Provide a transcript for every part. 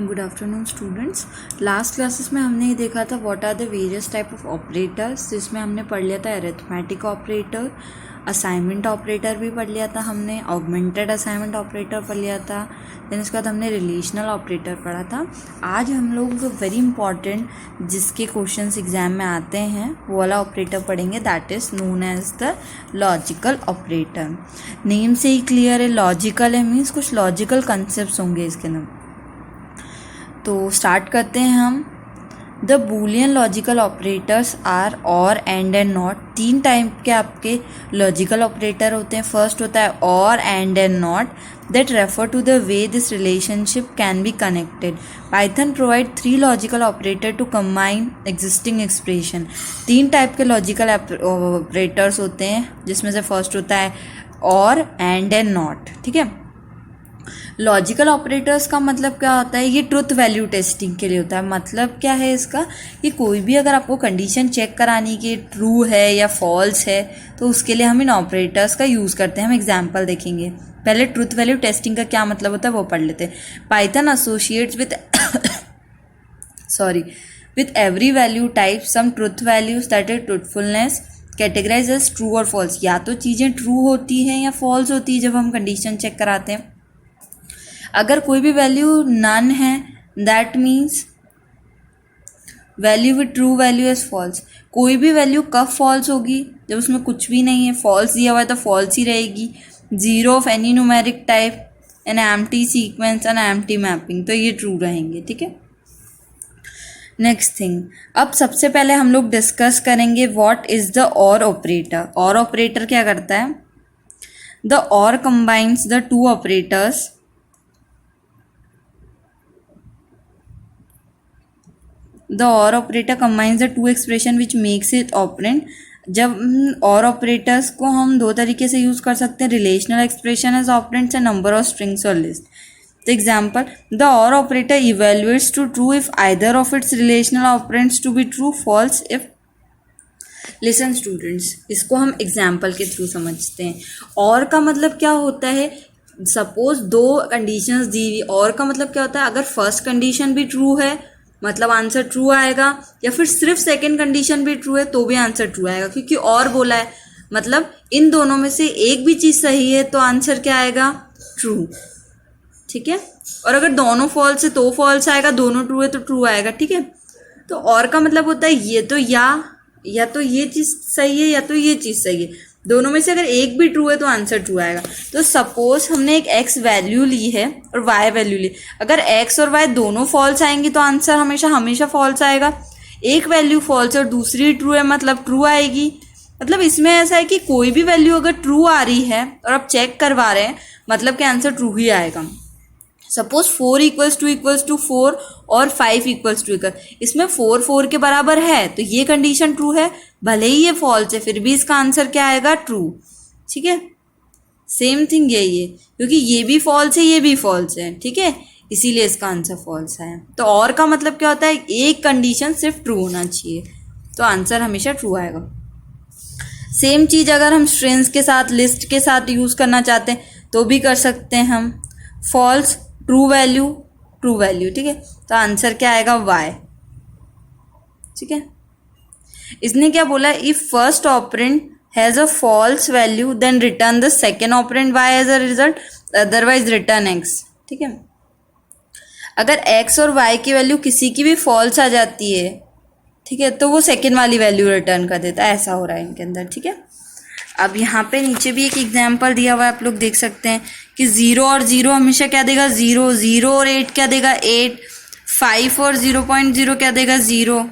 Good afternoon students. Last classes में हमने ये देखा था what are the various type of operators, जिसमें हमने पढ़ लिया था अरिथमेटिक ऑपरेटर, असाइनमेंट ऑपरेटर भी पढ़ लिया था हमने, ऑगमेंटेड असाइनमेंट ऑपरेटर पढ़ लिया था, देन उसके बाद हमने रिलेशनल ऑपरेटर पढ़ा था। आज हम लोग वेरी इंपॉर्टेंट जिसके क्वेश्चंस एग्जाम में आते हैं वो वाला ऑपरेटर पढ़ेंगे, that is known as the logical operator. Name से ही क्लियर है, लॉजिकल है मीन्स कुछ लॉजिकल कंसेप्ट होंगे इसके नाम। तो स्टार्ट करते हैं हम। The Boolean logical operators are or and not. तीन टाइप के आपके लॉजिकल ऑपरेटर होते हैं। फर्स्ट होता है or, and not, that refer to the way this relationship can be connected. Python provide 3 logical operator to combine existing expression. तीन टाइप के लॉजिकल ऑपरेटर्स होते हैं, जिसमें से फर्स्ट होता है और, एंड नॉट। ठीक है, लॉजिकल ऑपरेटर्स का मतलब क्या होता है, ये ट्रुथ वैल्यू टेस्टिंग के लिए होता है। मतलब क्या है इसका, कि कोई भी अगर आपको कंडीशन चेक करानी कि ट्रू है या फॉल्स है तो उसके लिए हम इन ऑपरेटर्स का यूज़ करते हैं। हम एग्जांपल देखेंगे। पहले ट्रुथ वैल्यू टेस्टिंग का क्या मतलब होता है वो पढ़ लेते हैं। Python associates with every value type some truth values that is truthfulness categorize as true और फॉल्स। या तो चीज़ें ट्रू होती हैं या फॉल्स होती है जब हम कंडीशन चेक कराते हैं। अगर कोई भी वैल्यू नन है that means value with true value is false. कोई भी वैल्यू कब फॉल्स होगी, जब उसमें कुछ भी नहीं है, फॉल्स दिया हुआ है तो फॉल्स ही रहेगी। Zero of any numeric type, an empty sequence, an empty mapping, तो ये ट्रू रहेंगे। ठीक है, नेक्स्ट थिंग, अब सबसे पहले हम लोग डिस्कस करेंगे व्हाट इज द और ऑपरेटर। और ऑपरेटर क्या करता है, द और combines the two operators. The और operator combines the two expression which makes it operand. जब और ऑपरेटर्स को हम दो तरीके से यूज़ कर सकते हैं, relational expression as operands and number of strings और लिस्ट। तो एग्जाम्पल, द और operator evaluates to true if either of its relational operands to be true, false if. Listen students, इसको हम एग्जाम्पल के थ्रू समझते हैं। और का मतलब क्या होता है, सपोज दो कंडीशंस दी हुई, और का मतलब क्या होता है, अगर फर्स्ट कंडीशन भी ट्रू है मतलब आंसर ट्रू आएगा, या फिर सिर्फ सेकंड कंडीशन भी ट्रू है तो भी आंसर ट्रू आएगा, क्योंकि और बोला है मतलब इन दोनों में से एक भी चीज़ सही है तो आंसर क्या आएगा, ट्रू। ठीक है, और अगर दोनों फॉल्स है तो फॉल्स आएगा, दोनों ट्रू है तो ट्रू आएगा। ठीक है, तो और का मतलब होता है ये तो या तो ये चीज़ सही है या तो ये चीज़ सही है, दोनों में से अगर एक भी ट्रू है तो आंसर ट्रू आएगा। तो सपोज हमने एक x वैल्यू ली है और y वैल्यू ली, अगर x और y दोनों फॉल्स आएंगी तो आंसर हमेशा फॉल्स आएगा। एक वैल्यू फॉल्स और दूसरी ट्रू है मतलब ट्रू आएगी। मतलब इसमें ऐसा है कि कोई भी वैल्यू अगर ट्रू आ रही है और आप चेक करवा रहे हैं मतलब कि आंसर ट्रू ही आएगा। सपोज 4 = 4 और 5 = इसमें 4 के बराबर है तो ये कंडीशन ट्रू है, भले ही ये फॉल्स है फिर भी इसका आंसर क्या आएगा, ट्रू। ठीक है, सेम थिंग यही है, क्योंकि ये भी फॉल्स है ये भी फॉल्स है। ठीक है, इसीलिए इसका आंसर फॉल्स है। तो और का मतलब क्या होता है, एक कंडीशन सिर्फ ट्रू होना चाहिए तो आंसर हमेशा ट्रू आएगा। सेम चीज़ अगर हम स्ट्रिंग्स के साथ, लिस्ट के साथ यूज़ करना चाहते हैं तो भी कर सकते हैं हम। False, true value. ठीक है, तो आंसर क्या आएगा, y। ठीक है, इसने क्या बोला, if first operand has a false value then return the second operand y as a result, otherwise return x। ठीक है, अगर x और y की वैल्यू किसी की भी फॉल्स आ जाती है, ठीक है, तो वो सेकेंड वाली वैल्यू रिटर्न कर देता है। ऐसा हो रहा है इनके अंदर। ठीक है, अब यहाँ पे नीचे भी एक एग्जाम्पल दिया हुआ है, आप लोग देख सकते हैं कि 0 और 0 हमेशा क्या देगा, 0। 0 और 8 क्या देगा, 8। 5 और 0.0 क्या देगा, 0।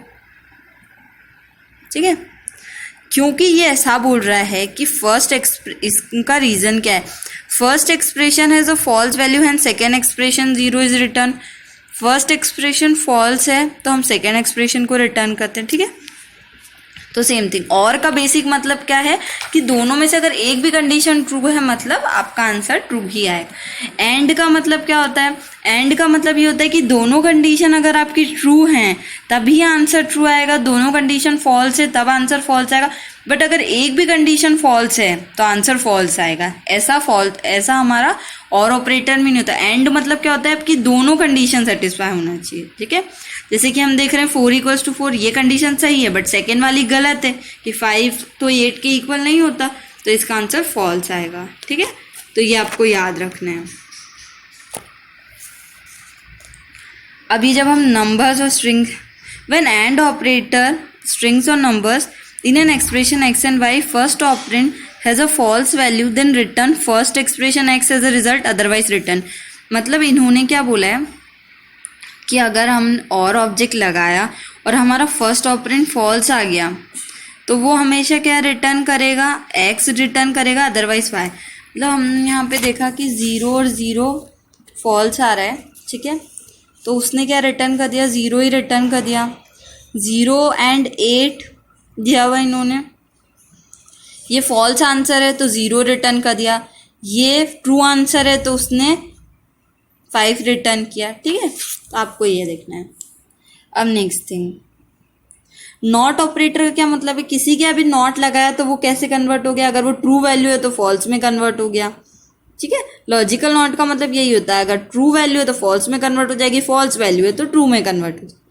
ठीक है, क्योंकि ये ऐसा बोल रहा है कि इसका रीज़न क्या है, first expression has a false value and second expression 0 is return. First expression false है तो हम सेकेंड एक्सप्रेशन को रिटर्न करते हैं। ठीक है, तो सेम थिंग, और का बेसिक मतलब क्या है कि दोनों में से अगर एक भी कंडीशन ट्रू है मतलब आपका आंसर ट्रू ही आएगा। एंड का मतलब क्या होता है, एंड का मतलब ये होता है कि दोनों कंडीशन अगर आपकी ट्रू हैं तभी आंसर ट्रू आएगा, दोनों कंडीशन फॉल्स है तब आंसर फॉल्स आएगा। बट अगर एक भी कंडीशन फॉल्स है तो आंसर फॉल्स आएगा। ऐसा हमारा और ऑपरेटर में नहीं होता। एंड मतलब क्या होता है आपकी दोनों कंडीशन सेटिस्फाई होना चाहिए, ठीक है। जैसे कि हम देख रहे हैं 4 = 4, ये कंडीशन सही है, बट सेकेंड वाली गलत है कि 5 तो 8 के इक्वल नहीं होता, तो इसका आंसर फॉल्स आएगा, ठीक है। तो ये आपको याद रखना है। अभी जब हम नंबर्स और string, when and operator strings or numbers in an expression x and y, first operand has a false value, then return first expression x as a result, otherwise return। मतलब इन्होंने क्या बोला है कि अगर हम और ऑब्जेक्ट लगाया और हमारा फर्स्ट ऑपरेंड फॉल्स आ गया तो वो हमेशा क्या रिटर्न करेगा, x रिटर्न करेगा, अदरवाइज y। मतलब हमने यहाँ पे देखा कि 0 और 0 फॉल्स आ रहा है, ठीक है, तो उसने क्या रिटर्न कर दिया, 0 ही रिटर्न कर दिया। 0 and 8 दिया हुआ इन्होंने, ये फॉल्स आंसर है तो 0 रिटर्न कर दिया, ये ट्रू आंसर है तो उसने 5 रिटर्न किया, ठीक है। तो आपको ये देखना है। अब नेक्स्ट थिंग, नॉट ऑपरेटर का क्या मतलब है, किसी के अभी नॉट लगाया तो वो कैसे कन्वर्ट हो गया, अगर वो ट्रू वैल्यू है तो फॉल्स में कन्वर्ट हो गया, ठीक है। लॉजिकल नॉट का मतलब यही होता है, अगर ट्रू वैल्यू है तो फॉल्स में कन्वर्ट हो जाएगी, फॉल्स वैल्यू है तो ट्रू में कन्वर्ट हो जाएगी,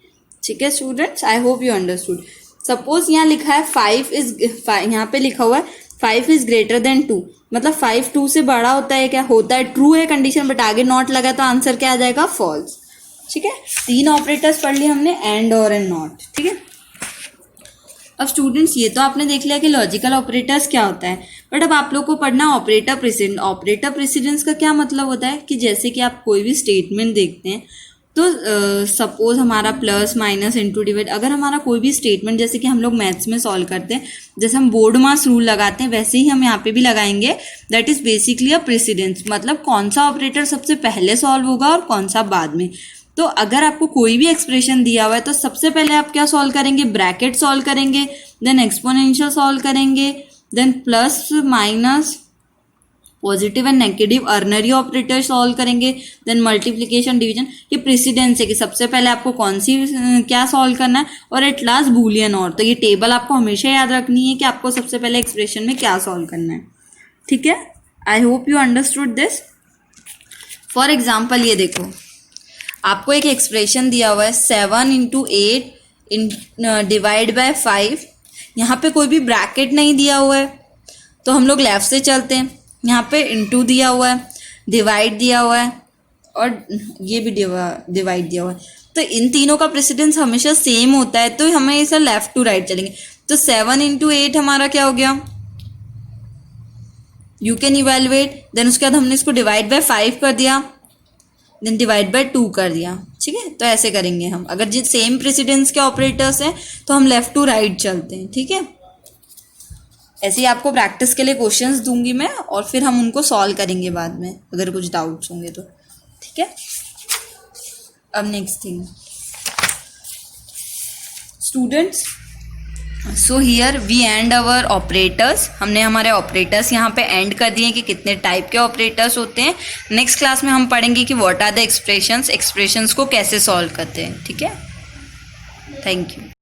ठीक है students. I hope you understood. Suppose यहाँ लिखा है 5 इज, यहाँ पे लिखा हुआ है 5 इज ग्रेटर देन 2, मतलब 5 2 से बड़ा होता है, क्या होता है, ट्रू है कंडीशन, बट आगे नॉट लगा तो आंसर क्या आ जाएगा, फॉल्स, ठीक है। 3 ऑपरेटर्स पढ़ लिए हमने, एंड और एंड नॉट, ठीक है। अब स्टूडेंट्स ये तो आपने देख लिया कि लॉजिकल ऑपरेटर्स क्या होता है, बट अब आप लोग को पढ़ना ऑपरेटर प्रेसिडेंस। ऑपरेटर प्रेसिडेंस का क्या मतलब होता है कि जैसे कि आप कोई भी स्टेटमेंट देखते हैं तो सपोज हमारा प्लस माइनस इंटू डिवाइड, अगर हमारा कोई भी स्टेटमेंट जैसे कि हम लोग मैथ्स में सॉल्व करते हैं, जैसे हम बोर्ड मास रूल लगाते हैं, वैसे ही हम यहाँ पे भी लगाएंगे। That is basically a precedence, मतलब कौन सा ऑपरेटर सबसे पहले सॉल्व होगा और कौन सा बाद में। तो अगर आपको कोई भी एक्सप्रेशन दिया हुआ है तो सबसे पहले आप क्या सॉल्व करेंगे, ब्रैकेट सॉल्व करेंगे, देन एक्सपोनेंशियल सॉल्व करेंगे, then plus minus positive and negative unary operator solve करेंगे, देन मल्टीप्लिकेशन डिवीजन। ये प्रेसिडेंस है कि सबसे पहले आपको कौन सी क्या सॉल्व करना है, और एट लास्ट बूलियन और। तो ये टेबल आपको हमेशा याद रखनी है कि आपको सबसे पहले एक्सप्रेशन में क्या सॉल्व करना है, ठीक है। I hope you understood this. For example ये देखो, आपको एक एक्सप्रेशन दिया हुआ है 7 × 8 डिवाइड बाय 5, यहाँ पे कोई भी ब्रैकेट नहीं दिया हुआ है तो हम लोग लेफ्ट से चलते हैं। यहाँ पे इंटू दिया हुआ है, डिवाइड दिया हुआ है, और ये भी डिवाइड दिया हुआ है, तो इन तीनों का प्रेसिडेंस हमेशा सेम होता है, तो हमें इसे लेफ्ट टू राइट चलेंगे। तो 7 × 8 हमारा क्या हो गया, यू कैन इवेलुएट, देन उसके बाद हमने इसको डिवाइड बाय 5 कर दिया, देन डिवाइड बाय 2 कर दिया, ठीक है। तो ऐसे करेंगे हम, अगर जिन सेम प्रेसिडेंस के ऑपरेटर्स हैं तो हम लेफ्ट टू राइट चलते हैं, ठीक है। ऐसे ही आपको प्रैक्टिस के लिए क्वेश्चंस दूंगी मैं, और फिर हम उनको सॉल्व करेंगे बाद में अगर कुछ डाउट्स होंगे तो, ठीक है। अब next thing students, so here we end our operators. हमने हमारे ऑपरेटर्स यहाँ पे एंड कर दिए कि कितने टाइप के ऑपरेटर्स होते हैं। नेक्स्ट क्लास में हम पढ़ेंगे कि व्हाट आर द एक्सप्रेशंस को कैसे सॉल्व करते हैं, ठीक है। Thank you.